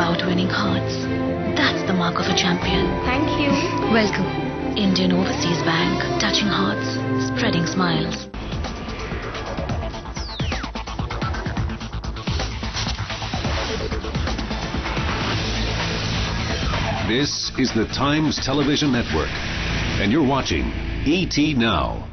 about winning hearts. That's the mark of a champion. Thank you. Welcome. Indian Overseas Bank, touching hearts, spreading smiles. This is the Times Television Network, and you're watching ET Now.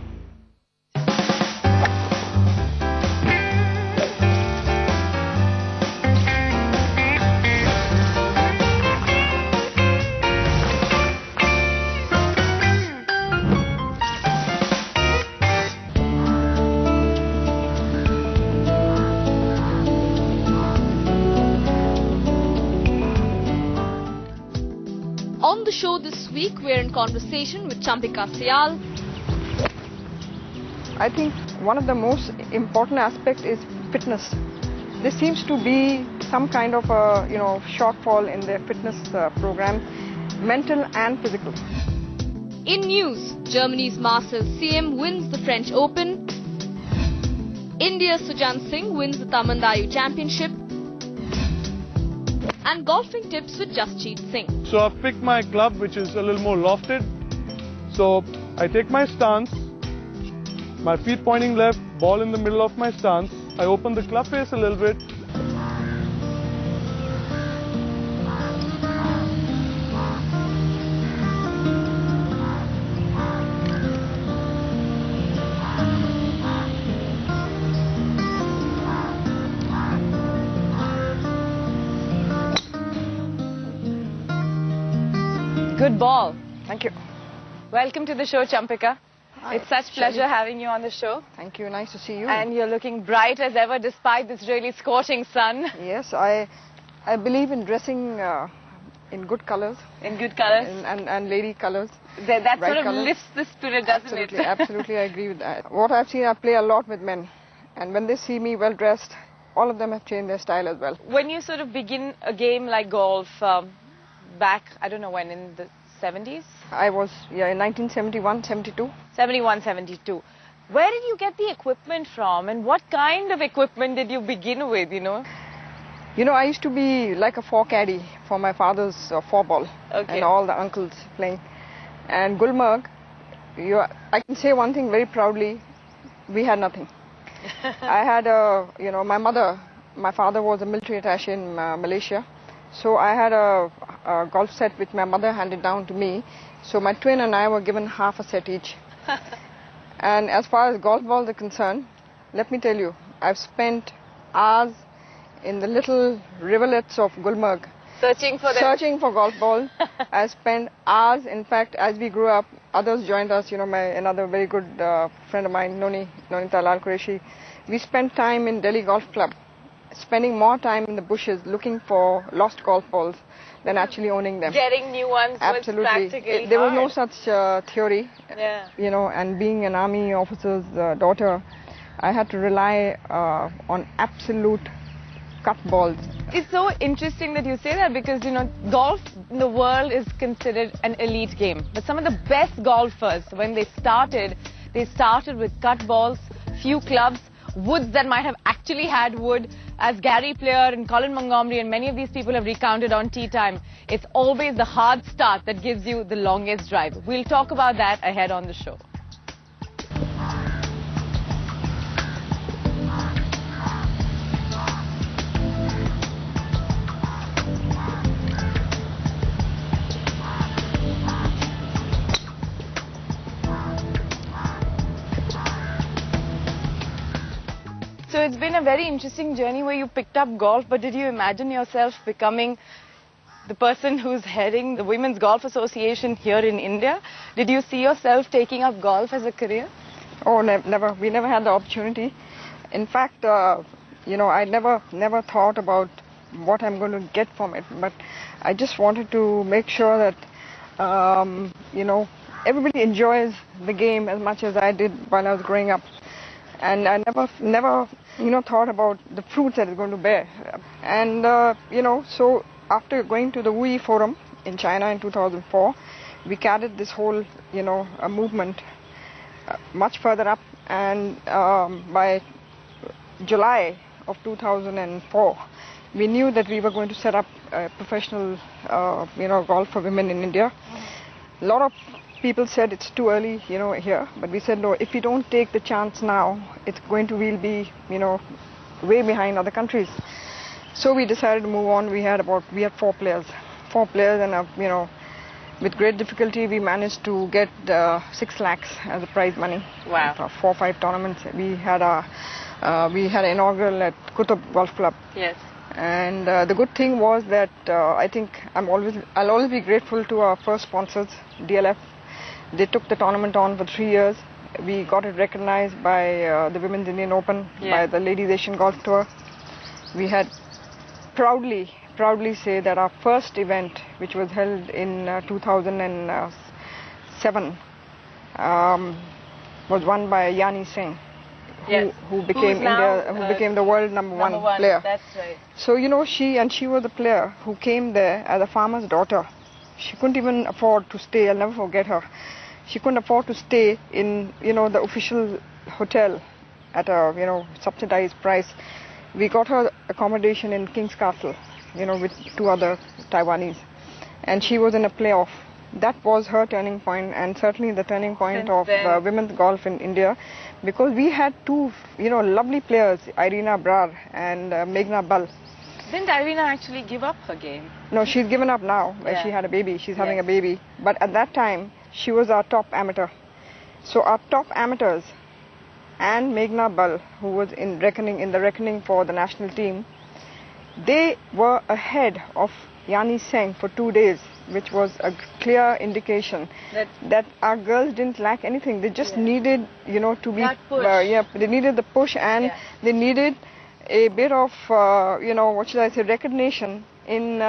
On the show this week, we're in conversation with Champika Sayal. I think one of the most important aspects is fitness. There seems to be some kind of a shortfall in their fitness program, mental and physical. In news, Germany's Masters CM wins the French Open. India's Sujan Singh wins the Tamandayu Championship. And golfing tips with Jasjeet Singh. So I've picked my club, which is a little more lofted. So I take my stance, my feet pointing left, ball in the middle of my stance. I open the club face a little bit. Good ball. Thank you. Welcome to the show, Champika. Hi, it's such pleasure having you on the show. Thank you. Nice to see you. And you're looking bright as ever despite this really scorching sun. Yes, I believe in dressing in good colors. In good colors. And lady colors. That bright sort of colors. lifts the spirit, doesn't Absolutely, it? absolutely, I agree with that. What I've seen, I play a lot with men. And when they see me well dressed, all of them have changed their style as well. When you sort of begin a game like golf, back, I don't know when, in the 70s? I was, in 1971, 72. 71, 72. Where did you get the equipment from and what kind of equipment did you begin with, I used to be like a four caddy for my father's four ball. Okay. And all the uncles playing. And Gulmarg, I can say one thing very proudly, we had nothing. I had my father was a military attaché in Malaysia. So I had a golf set which my mother handed down to me. So my twin and I were given half a set each. And as far as golf balls are concerned, let me tell you, I've spent hours in the little rivulets of Gulmarg Searching for them. Searching for golf balls. I spent hours. In fact, as we grew up, others joined us. Another very good friend of mine, Nonita Lal Qureshi. We spent time in Delhi Golf Club, spending more time in the bushes looking for lost golf balls than actually owning them. Getting new ones Absolutely. was practically There was hard. no such theory. Yeah. And being an army officer's daughter, I had to rely on absolute cut balls. It's so interesting that you say that because, golf in the world is considered an elite game. But some of the best golfers, when they started with cut balls, few clubs, woods that might have actually had wood. As Gary Player and Colin Montgomerie and many of these people have recounted on Tea Time, it's always the hard start that gives you the longest drive. We'll talk about that ahead on the show. So it's been a very interesting journey where you picked up golf, but did you imagine yourself becoming the person who's heading the Women's Golf Association here in India? Did you see yourself taking up golf as a career? Oh, never. We never had the opportunity. In fact, I never thought about what I'm going to get from it. But I just wanted to make sure that, everybody enjoys the game as much as I did while I was growing up. And I never thought about the fruits that it's going to bear. And, so after going to the WUI Forum in China in 2004, we carried this whole, a movement much further up. And by July of 2004, we knew that we were going to set up a professional, golf for women in India. A lot of people said it's too early, here, but we said no. If we don't take the chance now, it's going to we'll be, way behind other countries. So we decided to move on. We had 4 players, and with great difficulty we managed to get 6 lakhs as a prize money. Wow. For 4 or 5 tournaments. We had an inaugural at Kutub Golf Club. Yes. And the good thing was that I think I'll always be grateful to our first sponsors, DLF. They took the tournament on for 3 years. We got it recognized by the Women's Indian Open, by the Ladies Asian Golf Tour. We had proudly say that our first event, which was held in 2007, was won by Yani Singh. Yes. Who became the world number one player. That's right. So she was a player who came there as a farmer's daughter. She couldn't even afford to stay. I'll never forget her. She couldn't afford to stay in the official hotel at a subsidized price. We got her accommodation in King's Castle, with 2 other Taiwanese, and she was in a playoff. That was her turning point, and certainly the turning point of women's golf in India, because we had 2, lovely players, Irina Brar and Meghna Bal. Didn't Irina actually give up her game? No, she's given up now. She had a baby. She's having a baby. But at that time, she was our top amateur. So our top amateurs and Meghna Bal, who was in the reckoning for the national team, they were ahead of Yani Singh for 2 days, which was a clear indication that our girls didn't lack anything. They just needed, to be, that push. They needed the push, and they needed a bit of, recognition in,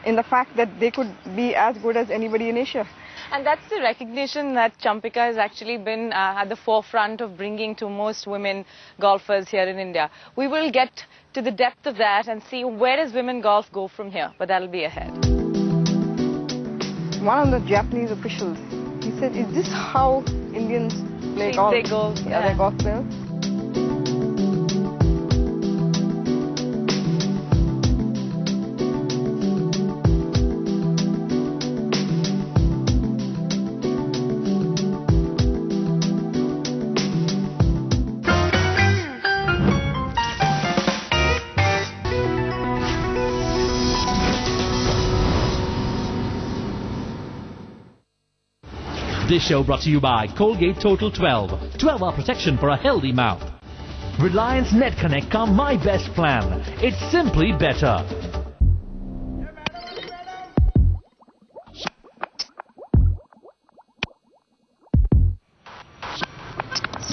in the fact that they could be as good as anybody in Asia. And that's the recognition that Champika has actually been at the forefront of bringing to most women golfers here in India. We will get to the depth of that and see where does women golf go from here, but that'll be ahead. One of the Japanese officials, he said, "Is this how Indians play golf?" They go, they're golf players. This show brought to you by Colgate Total 12. 12-hour protection for a healthy mouth. Reliance Net Connect Calm My Best Plan. It's simply better.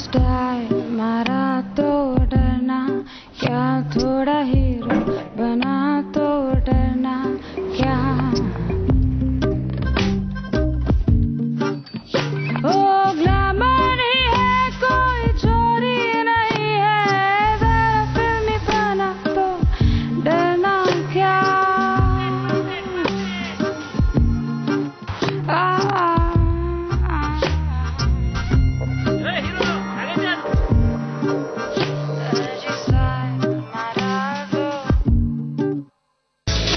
Style मारा तो डरना क्या थोड़ा hero बना तो डरना क्या ओ glamour ही है कोई चोरी नहीं है जरा फिल्मी बना तो डरना क्या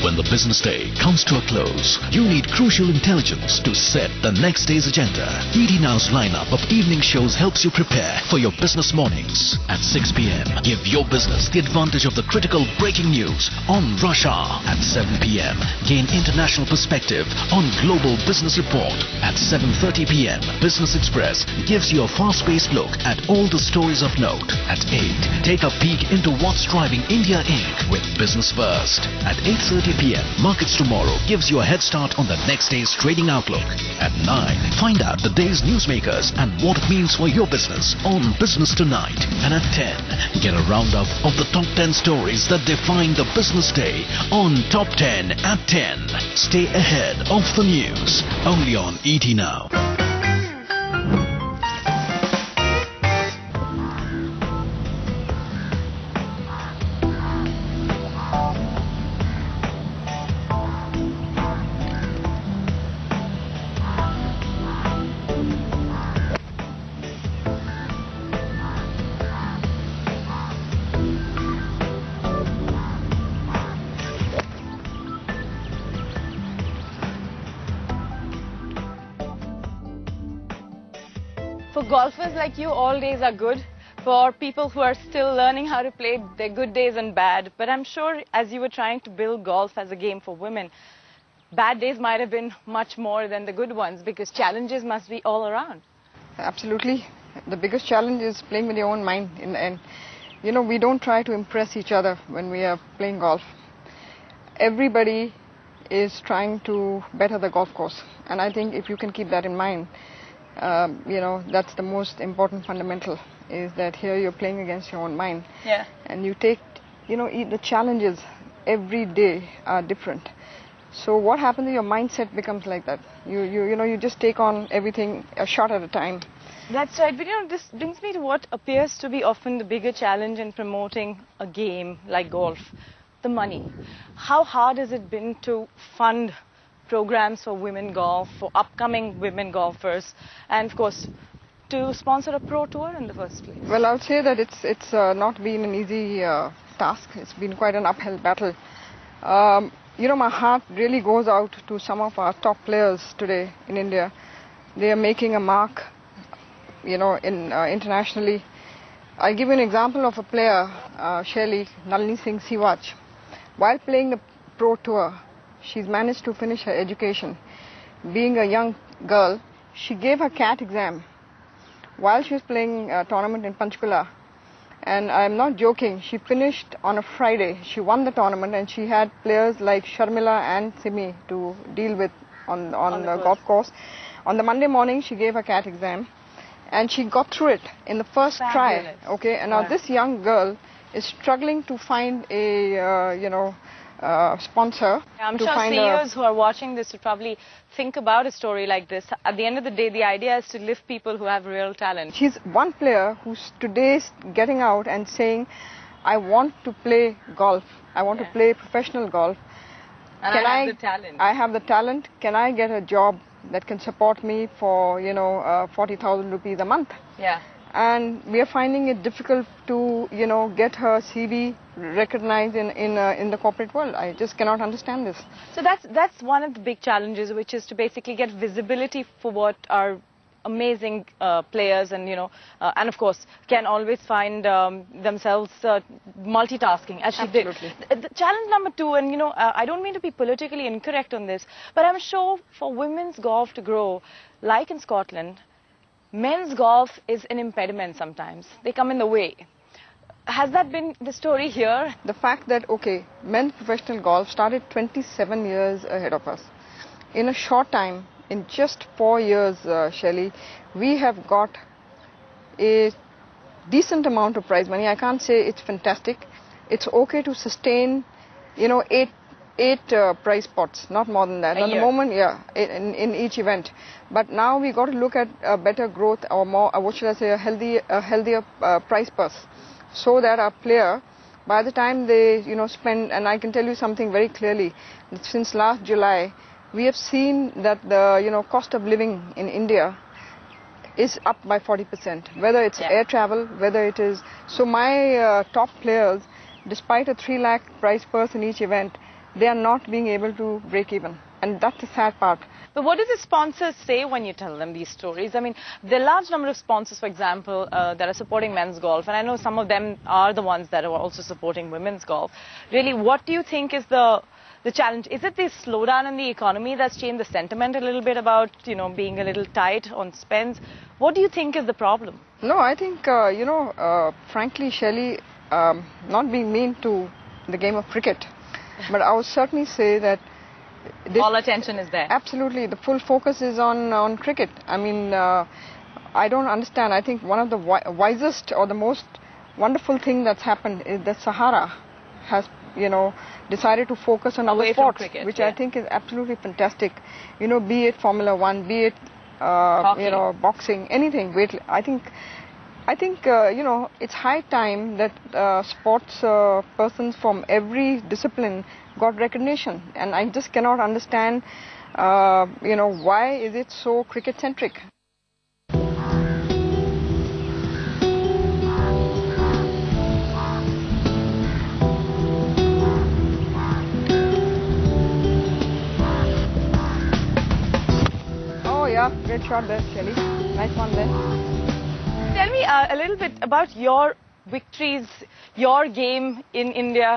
When the business day comes to a close, you need crucial intelligence to set the next day's agenda. ET Now's lineup of evening shows helps you prepare for your business mornings. At 6 p.m., give your business the advantage of the critical breaking news on Rush Hour. At 7 p.m., gain international perspective on Global Business Report. At 7:30 p.m., Business Express gives you a fast-paced look at all the stories of note. At 8, take a peek into what's driving India Inc. with Business First. At 8:30 p.m., Markets Tomorrow gives you a head start on the next day's trading outlook. At 9, find out the day's newsmakers and what it means for your business on Business Tonight. And at 10, get a roundup of the top 10 stories that define the business day on Top 10 at 10. Stay ahead of the news, only on ET Now. For golfers like you, all days are good. For people who are still learning how to play, they're good days and bad. But I'm sure as you were trying to build golf as a game for women, bad days might have been much more than the good ones because challenges must be all around. Absolutely. The biggest challenge is playing with your own mind. And you know, we don't try to impress each other when we are playing golf. Everybody is trying to better the golf course. And I think if you can keep that in mind, you know, that's the most important fundamental, is that here you're playing against your own mind. Yeah. And you take, you know, the challenges every day are different. So what happens is your mindset becomes like that. You know, you just take on everything a shot at a time. That's right. But you know, this brings me to what appears to be often the bigger challenge in promoting a game like golf, the money. How hard has it been to fund programs for women golf, for upcoming women golfers, and of course to sponsor a pro tour in the first place? Well, I would say that it's not been an easy task. It's been quite an uphill battle. You know, my heart really goes out to some of our top players today in India. They are making a mark, you know, internationally. I'll give you an example of a player, Shaili Chopra. While playing the pro tour, she's managed to finish her education. Being a young girl, she gave her CAT exam while she was playing a tournament in Panchkula. And I'm not joking, she finished on a Friday. She won the tournament and she had players like Sharmila and Simi to deal with on the golf course. On the Monday morning, she gave her CAT exam and she got through it in the first try. Okay, and now this young girl is struggling to find a, you know, sponsor. I'm to sure find CEOs who are watching this would probably think about a story like this. At the end of the day, the idea is to lift people who have real talent. She's one player who's today getting out and saying, I want to play golf. I want to play professional golf. And I have the talent. I have the talent. Can I get a job that can support me for, you know, 40,000 rupees a month? Yeah. And we are finding it difficult to, you know, get her CV recognized in the corporate world. I just cannot understand this. So that's one of the big challenges, which is to basically get visibility for what are amazing players, and you know, and of course can always find themselves multitasking as she did. The challenge number two, and you know, I don't mean to be politically incorrect on this, but I'm sure for women's golf to grow, like in Scotland, men's golf is an impediment sometimes. They come in the way. Has that been the story here? The fact that, okay, men's professional golf started 27 years ahead of us. In a short time, in just 4 years, Shaili, we have got a decent amount of prize money. I can't say it's fantastic. It's okay to sustain, you know, eight prize pots, not more than that. At the moment, yeah, in each event. But now we got to look at better growth, or more, what should I say, a healthier prize purse, so that our player, by the time they, you know, spend, and I can tell you something very clearly, that since last July, we have seen that the, you know, cost of living in India is up by 40%, whether it's air travel, whether it is, so my top players, despite a 3 lakh prize purse in each event, they are not being able to break even, and that's the sad part. But what do the sponsors say when you tell them these stories? I mean, there are a large number of sponsors, for example, that are supporting men's golf, and I know some of them are the ones that are also supporting women's golf. Really, what do you think is the challenge? Is it the slowdown in the economy that's changed the sentiment a little bit about, you know, being a little tight on spends? What do you think is the problem? No, I think, you know, frankly, Shaili, not being mean to the game of cricket, but I would certainly say that all attention is there. Absolutely. The full focus is on cricket. I mean, I don't understand. I think one of the wisest or the most wonderful thing that's happened is that Sahara has, you know, decided to focus on other sports, cricket, which I think is absolutely fantastic. You know, be it Formula One, be it, you know, boxing, anything. I think, you know, it's high time that sports persons from every discipline got recognition, and I just cannot understand, you know, why is it so cricket-centric? Oh yeah, great shot there, Shaili. Nice one there. tell me a little bit about your victories, your game in India.